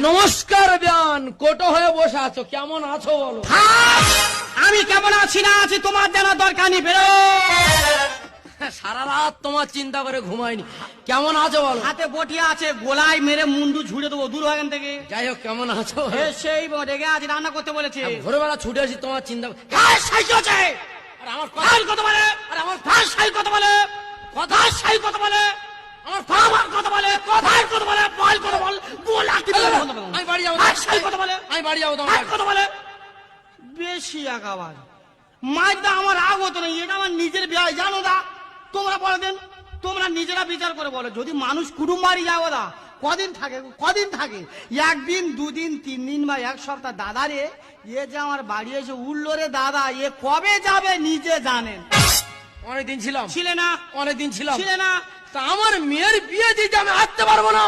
নমস্কার বিয়ান, কোটো হয়ে বসে আছো, কেমন আছো বলো? আমি কেমন আছি না আছি তোমার জানার দরকার নেই, বেরো। সারা রাত তোমার চিন্তা করে ঘুমাইনি, কেমন আছো বলো? হাতে বটিয়া আছে, গোলায় মেরে মুন্ডু ঝুড়ে দেবো, দূর এখান থেকে। যাই হোক, কেমন আছো? সেই রেগে আছি, রান্না করতে বলেছে। ভোরবেলা ছুটে আসি তোমার চিন্তা। আর আমার কথা বলে, আর আমার ভাষাই কথা বলে, কথা সাই কথা বলে, আমার বাবার কথা বলে, কথার কথা বলে, বল কথা বল, বল আমি বাড়ি যাবো, সাই কথা বলে, আমি বাড়ি যাবো, তোমার কথা বলে। বেশি একাবার মাইদা আমার রাগ হতো না, এটা আমার নিজের বিয়ে, জানো দা? তোমরা বলে দেন, তোমরা নিজেরা বিচার করে বলো, যদি মানুষ কুটুম বাড়ি যাবো দা, কদিন থাকে? কদিন থাকে? একদিন, দুদিন, 3 দিন বা 1 সপ্তাহ। দাদা রে, এ যে আমার বাড়ি এসে উঠলো রে দাদা, এ কবে যাবে নিজে জানেন। অনেকদিন ছিলাম, ছিলে না? অনেকদিন ছিলাম, ছিলে না? তা আমার মেয়ের বিয়ে দিতে আমি আসতে পারবো না।